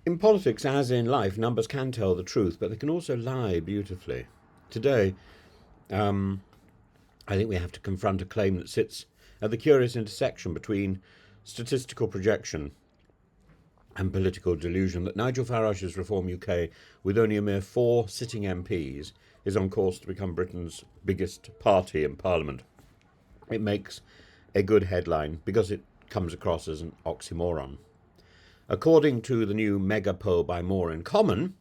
In politics, as in life, numbers can tell the truth, but they can also lie beautifully. Today, um, I think we have to confront a claim that sits at the curious intersection between statistical projection and political delusion that Nigel Farage's Reform UK, with only a mere 4 sitting MPs, is on course to become Britain's biggest party in Parliament. It makes a good headline because it comes across as an oxymoron. According to the new mega poll by More in Common,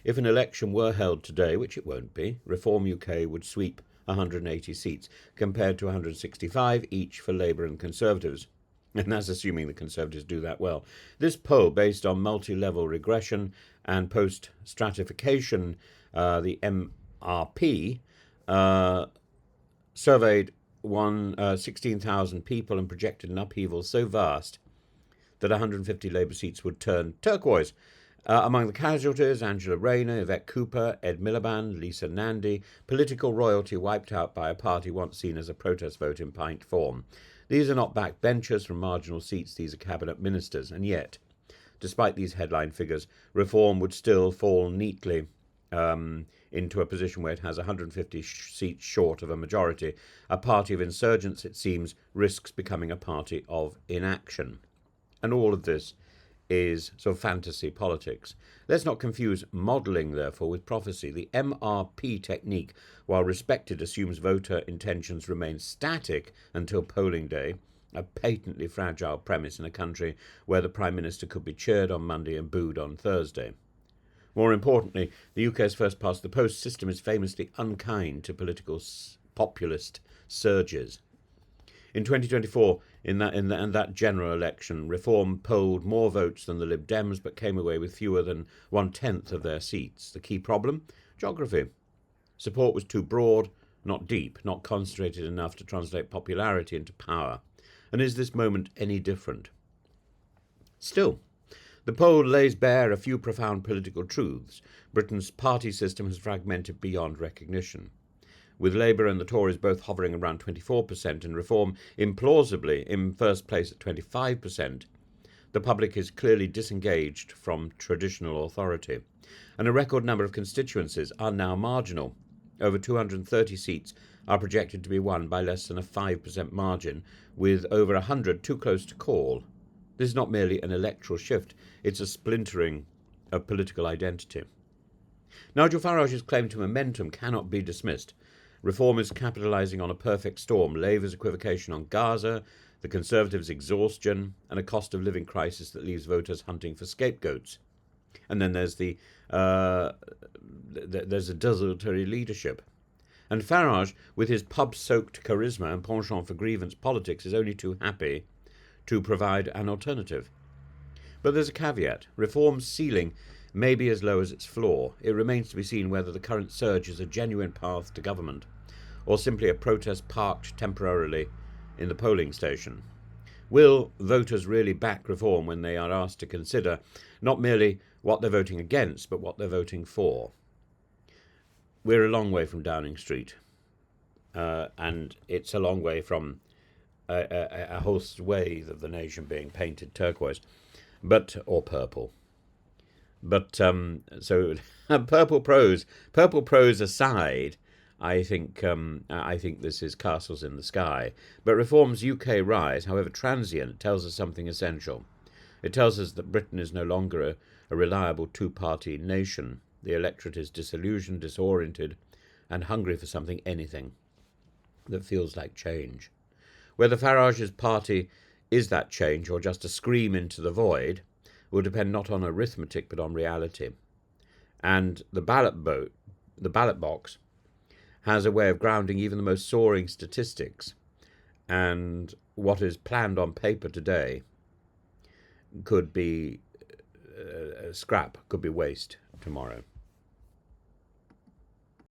if an election were held today, which it won't be, Reform UK would sweep 180 seats, compared to 165 each for Labour and Conservatives. And that's assuming the Conservatives do that well. This poll, based on multi-level regression and post-stratification, the MRP, surveyed 16,000 people and projected an upheaval so vast that 150 Labour seats would turn turquoise. Among the casualties, Angela Rayner, Yvette Cooper, Ed Miliband, Lisa Nandy, political royalty wiped out by a party once seen as a protest vote in pint form. These are not backbenchers from marginal seats, these are cabinet ministers, and yet, despite these headline figures, Reform would still fall neatly into a position where it has 150 seats short of a majority. A party of insurgents, it seems, risks becoming a party of inaction. And all of this is sort of fantasy politics. Let's not confuse modelling, therefore, with prophecy. The MRP technique, while respected, assumes voter intentions remain static until polling day, a patently fragile premise in a country where the Prime Minister could be cheered on Monday and booed on Thursday. More importantly, the UK's first past the post system is famously unkind to political populist surges. In 2024, in that general election, Reform polled more votes than the Lib Dems, but came away with fewer than 1/10 of their seats. The key problem? Geography. Support was too broad, not deep, not concentrated enough to translate popularity into power. And is this moment any different? Still, the poll lays bare a few profound political truths. Britain's party system has fragmented beyond recognition. With Labour and the Tories both hovering around 24% and Reform implausibly in first place at 25%, the public is clearly disengaged from traditional authority. And a record number of constituencies are now marginal. Over 230 seats are projected to be won by less than a 5% margin, with over 100 too close to call. This is not merely an electoral shift, it's a splintering of political identity. Nigel Farage's claim to momentum cannot be dismissed. Reform is capitalising on a perfect storm: Labour's equivocation on Gaza, the Conservatives' exhaustion, and a cost of living crisis that leaves voters hunting for scapegoats. And then there's the desultory leadership. And Farage, with his pub-soaked charisma and penchant for grievance politics, is only too happy to provide an alternative. But there's a caveat. Reform's ceiling may be as low as its floor. It remains to be seen whether the current surge is a genuine path to government, or simply a protest parked temporarily in the polling station. Will voters really back Reform when they are asked to consider not merely what they're voting against, but what they're voting for? We're a long way from Downing Street, and it's a long way from a whole swathe of the nation being painted turquoise, or purple. But so purple prose aside, I think this is castles in the sky. But Reform's UK rise, however transient, tells us something essential. It tells us that Britain is no longer a reliable two-party nation. The electorate is disillusioned, disoriented, and hungry for anything that feels like change. Whether Farage's party is that change or just a scream into the void will depend not on arithmetic but on reality. And the ballot box has a way of grounding even the most soaring statistics, and what is planned on paper today could be scrap, could be waste tomorrow.